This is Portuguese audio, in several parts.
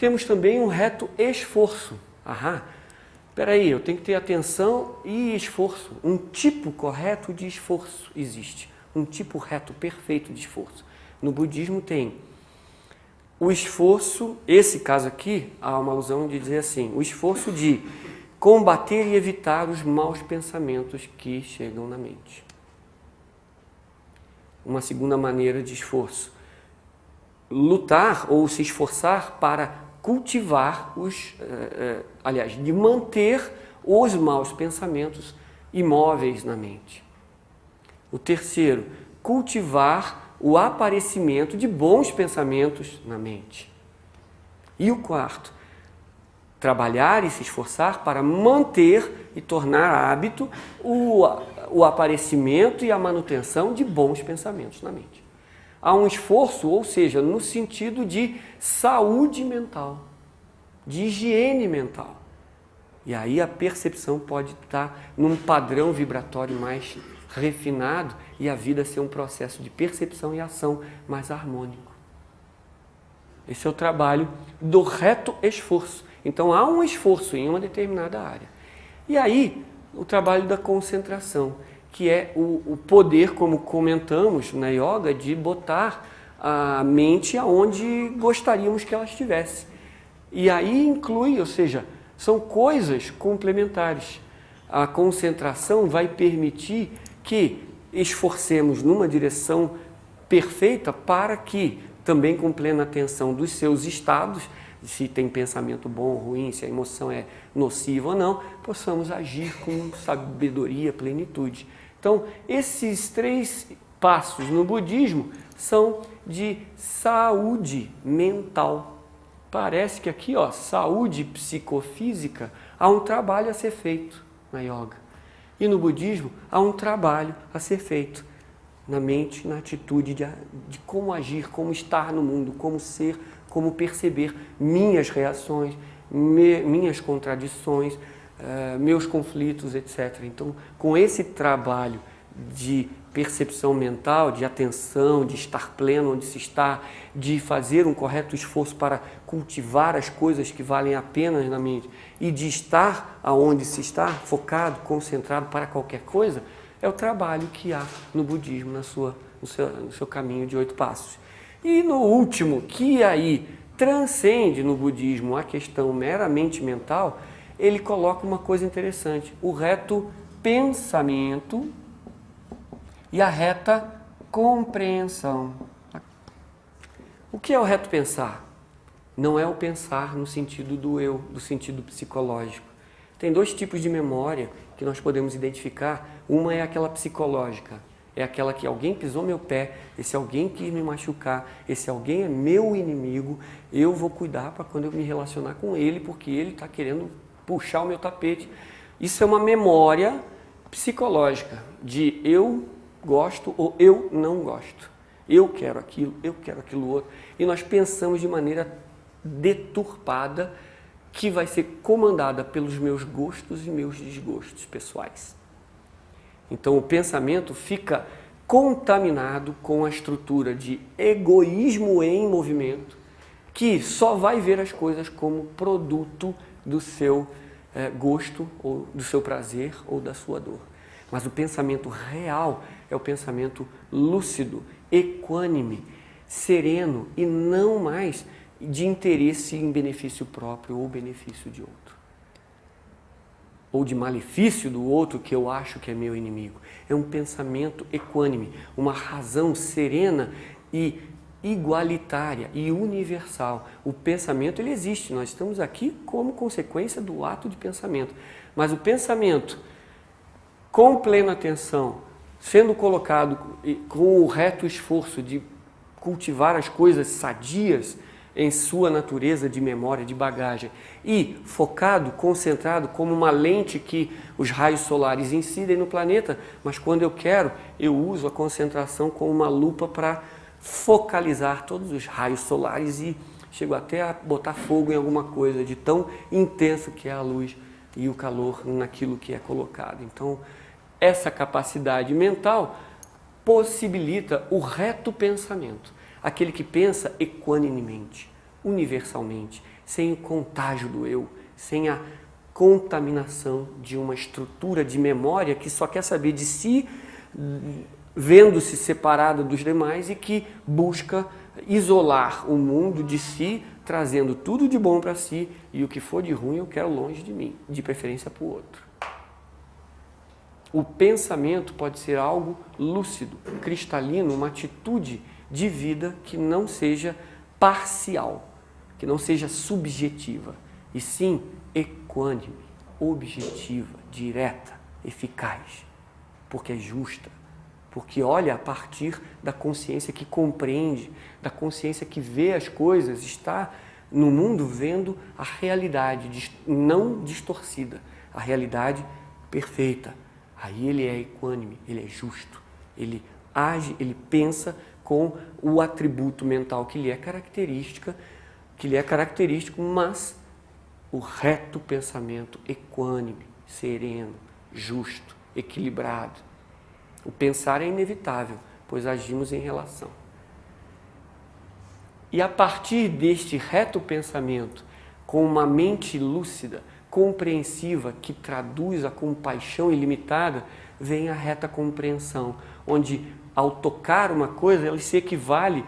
Temos também um reto esforço. Espera aí, eu tenho que ter atenção e esforço. Um tipo correto de esforço existe. Um tipo reto perfeito de esforço. No budismo tem o esforço, esse caso aqui, há uma alusão de dizer assim, o esforço de combater e evitar os maus pensamentos que chegam na mente. Uma segunda maneira de esforço, lutar ou se esforçar para cultivar de manter os maus pensamentos imóveis na mente. O terceiro, cultivar o aparecimento de bons pensamentos na mente. E o quarto, trabalhar e se esforçar para manter e tornar hábito o aparecimento e a manutenção de bons pensamentos na mente. Há um esforço, ou seja, no sentido de saúde mental, de higiene mental. E aí a percepção pode estar num padrão vibratório mais refinado e a vida ser um processo de percepção e ação mais harmônico. Esse é o trabalho do reto esforço. Então há um esforço em uma determinada área. E aí o trabalho da concentração, que é o poder, como comentamos na yoga, de botar a mente aonde gostaríamos que ela estivesse. E aí inclui, ou seja, são coisas complementares. A concentração vai permitir que esforcemos numa direção perfeita para que, também com plena atenção dos seus estados, se tem pensamento bom ou ruim, se a emoção é nociva ou não, possamos agir com sabedoria, plenitude. Então, esses 3 passos no budismo são de saúde mental. Parece que aqui, saúde psicofísica, há um trabalho a ser feito na yoga. E no budismo, há um trabalho a ser feito na mente, na atitude de como agir, como estar no mundo, como ser, como perceber minhas reações, minhas contradições, meus conflitos, etc. Então, com esse trabalho de percepção mental, de atenção, de estar pleno onde se está, de fazer um correto esforço para cultivar as coisas que valem a pena na mente e de estar aonde se está, focado, concentrado para qualquer coisa, é o trabalho que há no budismo, no seu caminho de 8 passos. E no último, que aí transcende no budismo a questão meramente mental, ele coloca uma coisa interessante, o reto pensamento e a reta compreensão. O que é o reto pensar? Não é o pensar no sentido do eu, do sentido psicológico. Tem 2 tipos de memória que nós podemos identificar. Uma é aquela psicológica, é aquela que alguém pisou meu pé, esse alguém quis me machucar, esse alguém é meu inimigo, eu vou cuidar para quando eu me relacionar com ele, porque ele está querendo puxar o meu tapete. Isso é uma memória psicológica de eu gosto ou eu não gosto. Eu quero aquilo outro. E nós pensamos de maneira deturpada que vai ser comandada pelos meus gostos e meus desgostos pessoais. Então o pensamento fica contaminado com a estrutura de egoísmo em movimento, que só vai ver as coisas como produto do seu gosto, ou do seu prazer, ou da sua dor. Mas o pensamento real é o pensamento lúcido, equânime, sereno e não mais de interesse em benefício próprio ou benefício de outro. Ou de malefício do outro que eu acho que é meu inimigo. É um pensamento equânime, uma razão serena e igualitária e universal. O pensamento, ele existe, nós estamos aqui como consequência do ato de pensamento. Mas o pensamento, com plena atenção, sendo colocado com o reto esforço de cultivar as coisas sadias em sua natureza de memória, de bagagem, e focado, concentrado como uma lente que os raios solares incidem no planeta, mas quando eu quero, eu uso a concentração como uma lupa para focalizar todos os raios solares e chego até a botar fogo em alguma coisa de tão intenso que é a luz e o calor naquilo que é colocado. Então, essa capacidade mental possibilita o reto pensamento, aquele que pensa equanimemente, universalmente, sem o contágio do eu, sem a contaminação de uma estrutura de memória que só quer saber de si, vendo-se separada dos demais e que busca isolar o mundo de si, trazendo tudo de bom para si e o que for de ruim eu quero longe de mim, de preferência para o outro. O pensamento pode ser algo lúcido, cristalino, uma atitude de vida que não seja parcial, que não seja subjetiva, e sim equânime, objetiva, direta, eficaz, porque é justa, porque olha a partir da consciência que compreende, da consciência que vê as coisas, está no mundo vendo a realidade não distorcida, a realidade perfeita. Aí ele é equânime, ele é justo, ele age, ele pensa com o atributo mental que lhe é característico, mas o reto pensamento equânime, sereno, justo, equilibrado. O pensar é inevitável, pois agimos em relação. E a partir deste reto pensamento, com uma mente lúcida, compreensiva, que traduz a compaixão ilimitada, vem a reta compreensão, onde ao tocar uma coisa, ela se equivale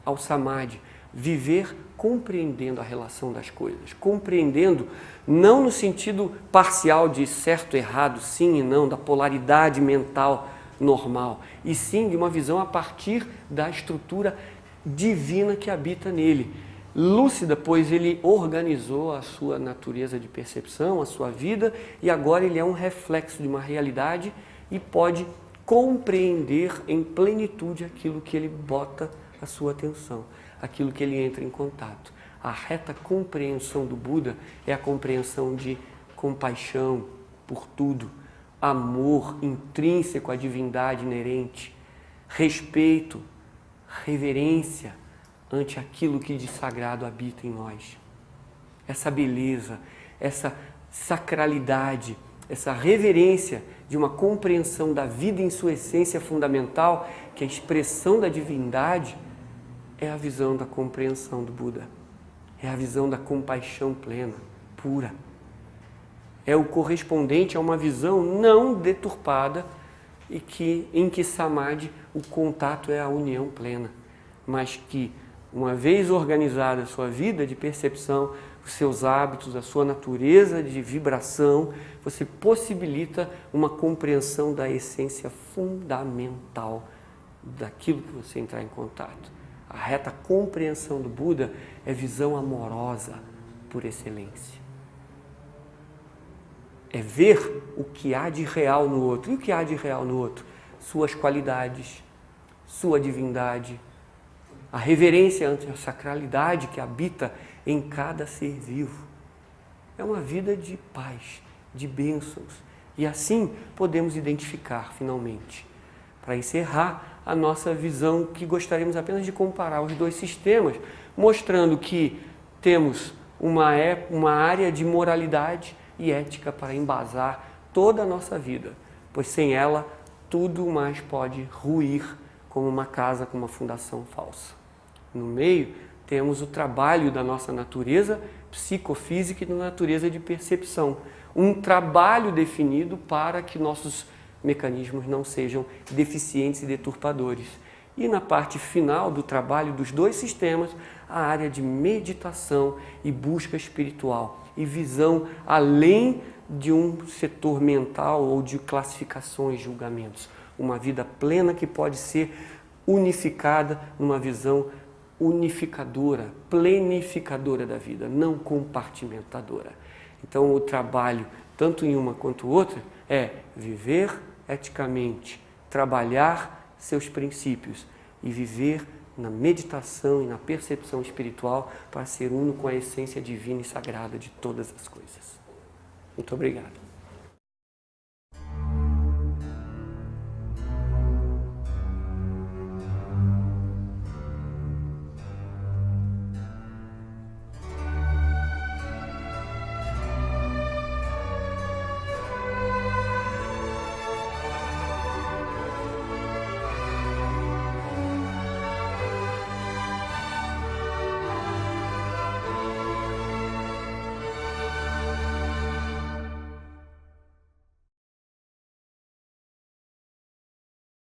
ao samadhi, viver compreendendo a relação das coisas, compreendendo não no sentido parcial de certo, errado, sim e não, da polaridade mental normal, e sim de uma visão a partir da estrutura divina que habita nele. Lúcida, pois ele organizou a sua natureza de percepção, a sua vida, e agora ele é um reflexo de uma realidade e pode compreender em plenitude aquilo que ele bota a sua atenção, aquilo que ele entra em contato. A reta compreensão do Buda é a compreensão de compaixão por tudo, amor intrínseco à divindade inerente, respeito, reverência ante aquilo que de sagrado habita em nós. Essa beleza, essa sacralidade, essa reverência de uma compreensão da vida em sua essência fundamental, que é a expressão da divindade, é a visão da compreensão do Buda. É a visão da compaixão plena, pura. É o correspondente a uma visão não deturpada e em que samadhi o contato é a união plena, mas que, uma vez organizada a sua vida de percepção, os seus hábitos, a sua natureza de vibração, você possibilita uma compreensão da essência fundamental daquilo que você entrar em contato. A reta compreensão do Buda é visão amorosa por excelência. É ver o que há de real no outro. E o que há de real no outro? Suas qualidades, sua divindade, a reverência ante a sacralidade que habita em cada ser vivo. É uma vida de paz, de bênçãos. E assim podemos identificar, finalmente, para encerrar a nossa visão, que gostaríamos apenas de comparar os dois sistemas, mostrando que temos uma área de moralidade e ética para embasar toda a nossa vida, pois sem ela tudo mais pode ruir como uma casa com uma fundação falsa. No meio temos o trabalho da nossa natureza psicofísica e da natureza de percepção, um trabalho definido para que nossos mecanismos não sejam deficientes e deturpadores. E na parte final do trabalho dos dois sistemas, a área de meditação e busca espiritual e visão além de um setor mental ou de classificações, julgamentos. Uma vida plena que pode ser unificada numa visão unificadora, plenificadora da vida, não compartimentadora. Então o trabalho, tanto em uma quanto outra, é viver eticamente, trabalhar seus princípios e viver na meditação e na percepção espiritual para ser uno com a essência divina e sagrada de todas as coisas. Muito obrigado.